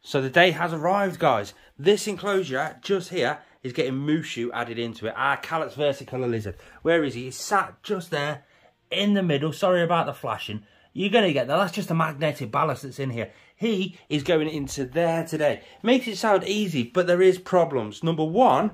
So the day has arrived, guys. This enclosure just here is getting mushu added into it. Our Calotes versicolor lizard. Where is he? He's sat just there in the middle. Sorry about the flashing. You're going to get that. That's just a magnetic ballast that's in here. He is going into there today. Makes it sound easy, but there is problems. Number one,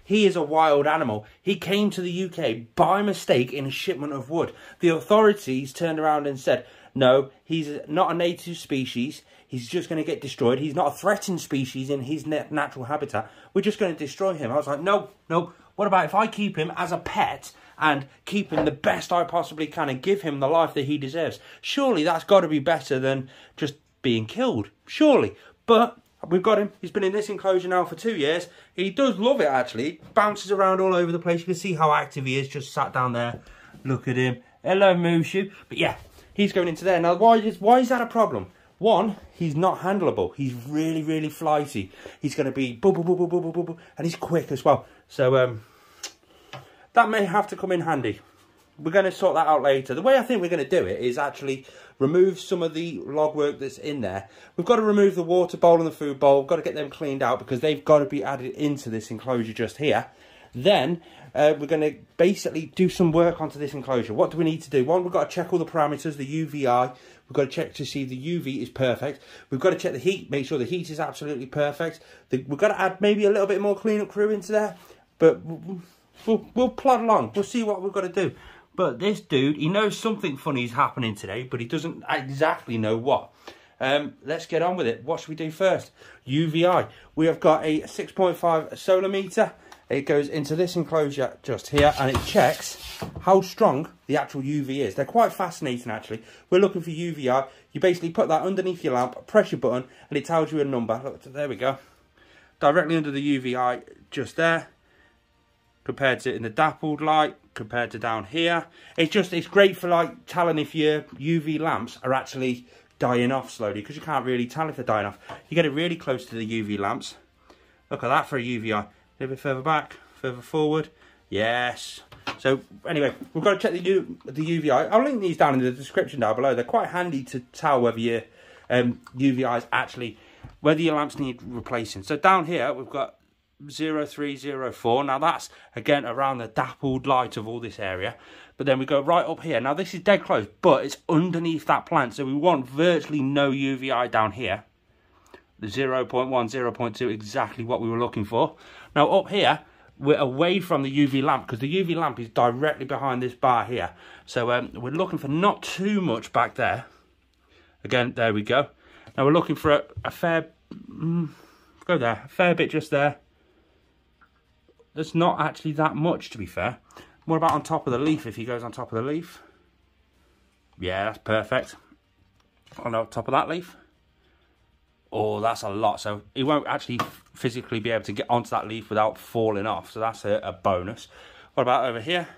he is a wild animal. He came to the UK by mistake in a shipment of wood. The authorities turned around and said, no, he's not a native species. He's just going to get destroyed. He's not a threatened species in his natural habitat. We're just going to destroy him. I was like, no. What about if I keep him as a pet and keep him the best I possibly can and give him the life that he deserves? Surely that's got to be better than just being killed. Surely. But we've got him. He's been in this enclosure now for 2 years. He does love it, actually. He bounces around all over the place. You can see how active he is. Just sat down there. Look at him. Hello, Mushu. But yeah, he's going into there. Now, why is that a problem? One, he's not handleable. He's really, really flighty. He's going to be boo, boo, boo, boo, boo, boo, boo, and he's quick as well. So that may have to come in handy. We're going to sort that out later. The way I think we're going to do it is actually remove some of the log work that's in there. We've got to remove the water bowl and the food bowl. We've got to get them cleaned out because they've got to be added into this enclosure just here. Then we're going to basically do some work onto this enclosure. What do we need to do? One, we've got to check all the parameters, the UVI. We've got to check to see the UV is perfect. We've got to check the heat, make sure the heat is absolutely perfect. We've got to add maybe a little bit more cleanup crew into there. But we'll plod along. We'll see what we've got to do. But this dude, he knows something funny is happening today, but he doesn't exactly know what. Let's get on with it. What should we do first? UVI. We have got a 6.5 solar meter. It goes into this enclosure just here and it checks how strong the actual UV is. They're quite fascinating, actually. We're looking for UVI. You basically put that underneath your lamp, press your button, and it tells you a number. Look, there we go. Directly under the UVI, just there. Compared to in the dappled light, compared to down here. It's great for like telling if your UV lamps are actually dying off slowly, because you can't really tell if they're dying off. You get it really close to the UV lamps. Look at that for a UVI. A little bit further back, further forward. Yes. So anyway, we've got to check the UVI. I'll link these down in the description down below. They're quite handy to tell whether your UVI is actually, whether your lamps need replacing. So down here we've got 0304. Now that's again around the dappled light of all this area. But then we go right up here. Now this is dead close, but it's underneath that plant. So we want virtually no UVI down here. The 0.1, 0.2, exactly what we were looking for. Now up here, we're away from the UV lamp because the UV lamp is directly behind this bar here. So we're looking for not too much back there. Again, there we go. Now we're looking for a fair, go there, a fair bit just there. There's not actually that much, to be fair. What about on top of the leaf, if he goes on top of the leaf? Yeah, that's perfect. On top of that leaf. Oh, that's a lot. So he won't actually physically be able to get onto that leaf without falling off. So that's a bonus. What about over here?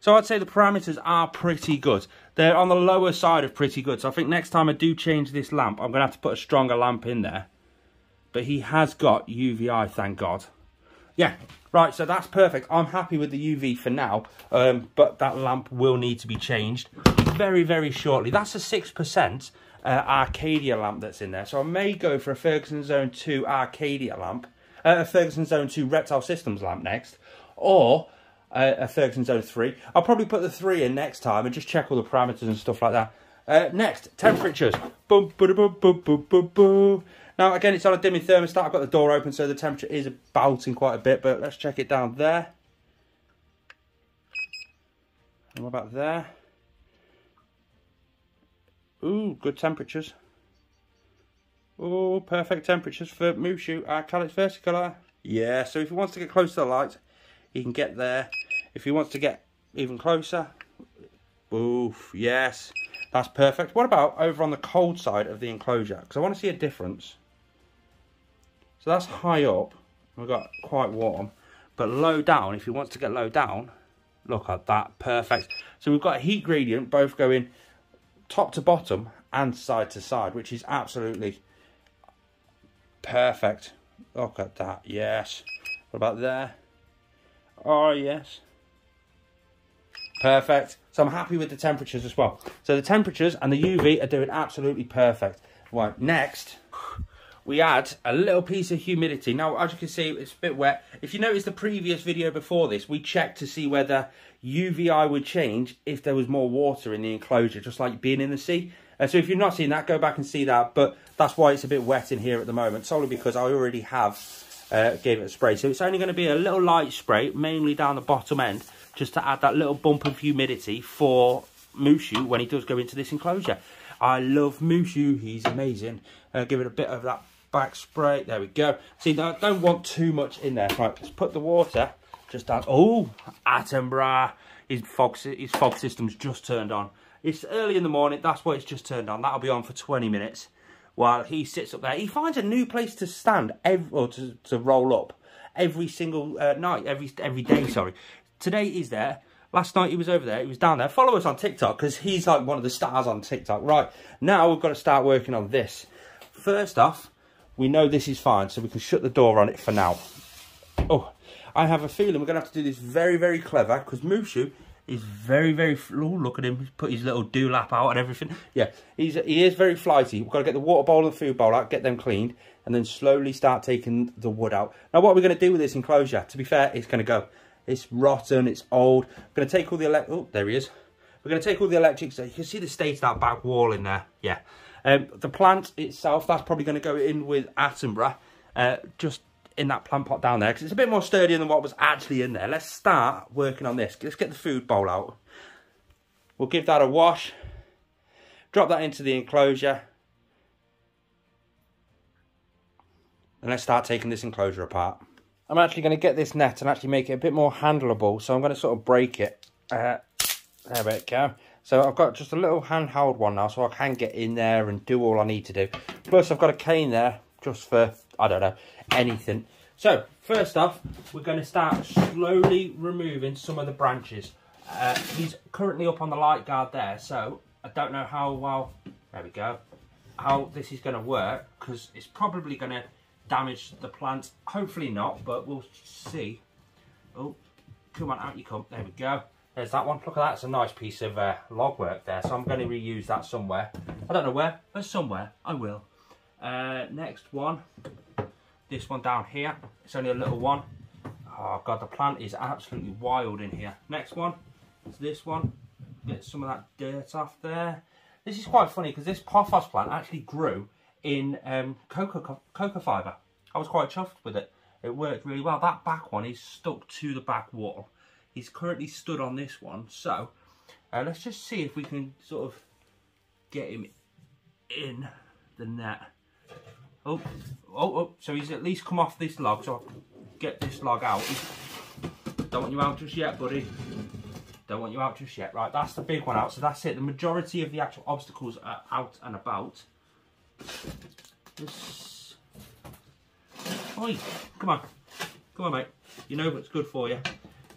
So I'd say the parameters are pretty good. They're on the lower side of pretty good. So I think next time I do change this lamp, I'm going to have to put a stronger lamp in there. But he has got UVI, thank God. Yeah, right, so that's perfect. I'm happy with the UV for now. But that lamp will need to be changed very, very shortly. That's a 6%. Arcadia lamp that's in there, so I may go for a Ferguson Zone 2 Arcadia lamp, a Ferguson Zone 2 Reptile Systems lamp next, or a Ferguson Zone 3. I'll probably put the 3 in next time and just check all the parameters and stuff like that. Next, temperatures. Boom, boom, boom, boom, boom, boom, boom. Now again, it's on a dimming thermostat. I've got the door open, so the temperature is bouncing quite a bit, but let's check it down there. And what about there? Ooh, good temperatures. Oh, perfect temperatures for Mushu, our Calotes versicolor. Yeah, so if he wants to get close to the light, he can get there. If he wants to get even closer, oof, yes, that's perfect. What about over on the cold side of the enclosure? Because I want to see a difference. So that's high up. We've got quite warm. But low down, if he wants to get low down, look at that, perfect. So we've got a heat gradient both going top to bottom and side to side, which is absolutely perfect. Look at that, yes. What about there? Oh, yes. Perfect. So I'm happy with the temperatures as well. So the temperatures and the UV are doing absolutely perfect. Right, next, we add a little piece of humidity. Now, as you can see, it's a bit wet. If you notice the previous video before this, we checked to see whether UVI would change if there was more water in the enclosure, just like being in the sea. So if you've not seen that, go back and see that. But that's why it's a bit wet in here at the moment, solely because I already have gave it a spray. So it's only going to be a little light spray, mainly down the bottom end, just to add that little bump of humidity for Mushu when he does go into this enclosure. I love Mushu, he's amazing. Give it a bit of that back spray. There we go. See, I don't want too much in there. Right, let's put the water just down. Oh, Attenborough. His fog system's just turned on. It's early in the morning, that's why it's just turned on. That'll be on for 20 minutes while he sits up there. He finds a new place to stand, or to roll up every single night, every day, sorry. Today he's there. Last night he was over there, he was down there. Follow us on TikTok, because he's like one of the stars on TikTok. Right, now we've got to start working on this. First off, we know this is fine, so we can shut the door on it for now. Oh, I have a feeling we're going to have to do this very, very clever, because Mushu is very, very... Oh, look at him. He's put his little dewlap out and everything. Yeah, he is very flighty. We've got to get the water bowl and the food bowl out, get them cleaned, and then slowly start taking the wood out. Now, what we're going to do with this enclosure, to be fair, it's going to go. It's rotten, it's old. We're going to take all the... Oh, there he is. We're going to take all the electrics. You can see the state of that back wall in there. Yeah. The plant itself, that's probably going to go in with Attenborough, just in that plant pot down there, because it's a bit more sturdy than what was actually in there. Let's start working on this. Let's get the food bowl out. We'll give that a wash. Drop that into the enclosure. And let's start taking this enclosure apart. I'm actually going to get this net and actually make it a bit more handleable, so I'm going to sort of break it. There we go. So I've got just a little handheld one now, so I can get in there and do all I need to do. Plus I've got a cane there, just for, I don't know, anything. So, first off, we're going to start slowly removing some of the branches. He's currently up on the light guard there, so I don't know how well, there we go, how this is going to work, because it's probably going to damage the plant. Hopefully not, but we'll see. Oh, come on, out you come. There we go. There's that one. Look at that. It's a nice piece of log work there. So I'm going to reuse that somewhere. I don't know where, but somewhere I will. Next one. This one down here. It's only a little one. Oh, God, the plant is absolutely wild in here. Next one is this one. Get some of that dirt off there. This is quite funny because this pothos plant actually grew in cocoa fibre. I was quite chuffed with it. It worked really well. That back one is stuck to the back wall. He's currently stood on this one, so let's just see if we can sort of get him in the net. Oh, so he's at least come off this log, so I'll get this log out. Don't want you out just yet, buddy. Don't want you out just yet. Right, that's the big one out, so that's it. The majority of the actual obstacles are out and about. Oi, come on, mate. You know what's good for you.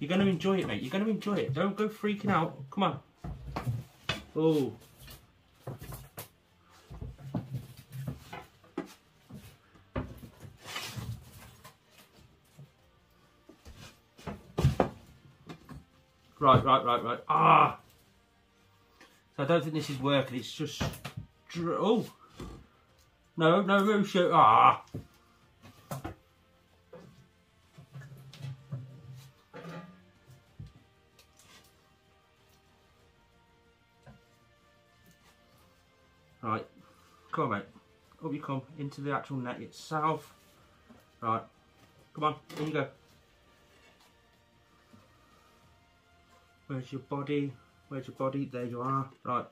You're going to enjoy it, mate. You're going to enjoy it. Don't go freaking out. Come on. Oh. Right. Ah. So I don't think this is working. It's just... Oh. No, shoot. Ah. Right, come on, mate. Up you come into the actual net itself. Right, come on, there you go. Where's your body? Where's your body? There you are. Right.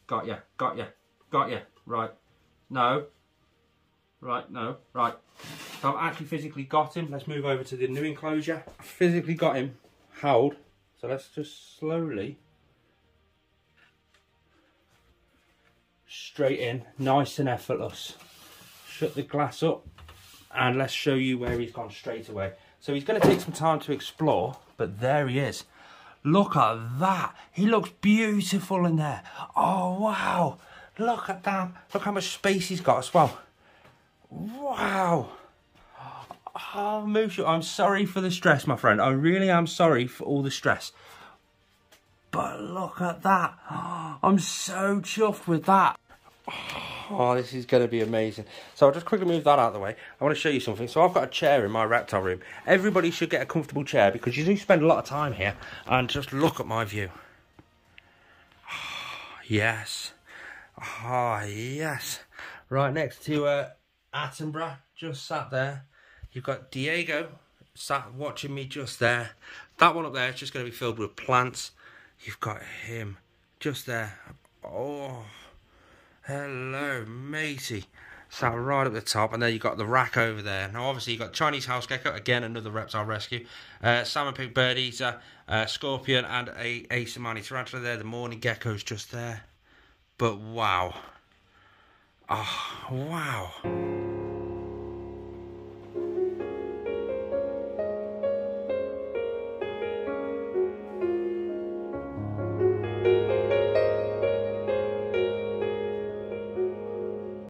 Got ya. Right. No. Right, no. Right. So I've actually physically got him. Let's move over to the new enclosure. I physically got him held. So let's just slowly... straight in, nice and effortless. Shut the glass up and let's show you where he's gone straight away. So he's going to take some time to explore, but there he is. Look at that. He looks beautiful in there. Oh, wow. Look at that. Look how much space he's got as well. Wow. Oh, Mushu, I'm sorry for the stress, my friend. I really am sorry for all the stress. But look at that. I'm so chuffed with that. Oh, this is going to be amazing. So I'll just quickly move that out of the way. I want to show you something. So I've got a chair in my reptile room. Everybody should get a comfortable chair because you do spend a lot of time here. And just look at my view. Oh, yes. Oh, yes. Right next to Attenborough, just sat there. You've got Diego sat watching me just there. That one up there is just going to be filled with plants. You've got him just there. Oh, hello, matey. Sat right at the top, and then you've got the rack over there. Now, obviously, you've got Chinese house gecko, again, another reptile rescue. Salmon pink bird eater, scorpion, and a Asimani tarantula there. The morning gecko's just there. But wow. Oh, wow.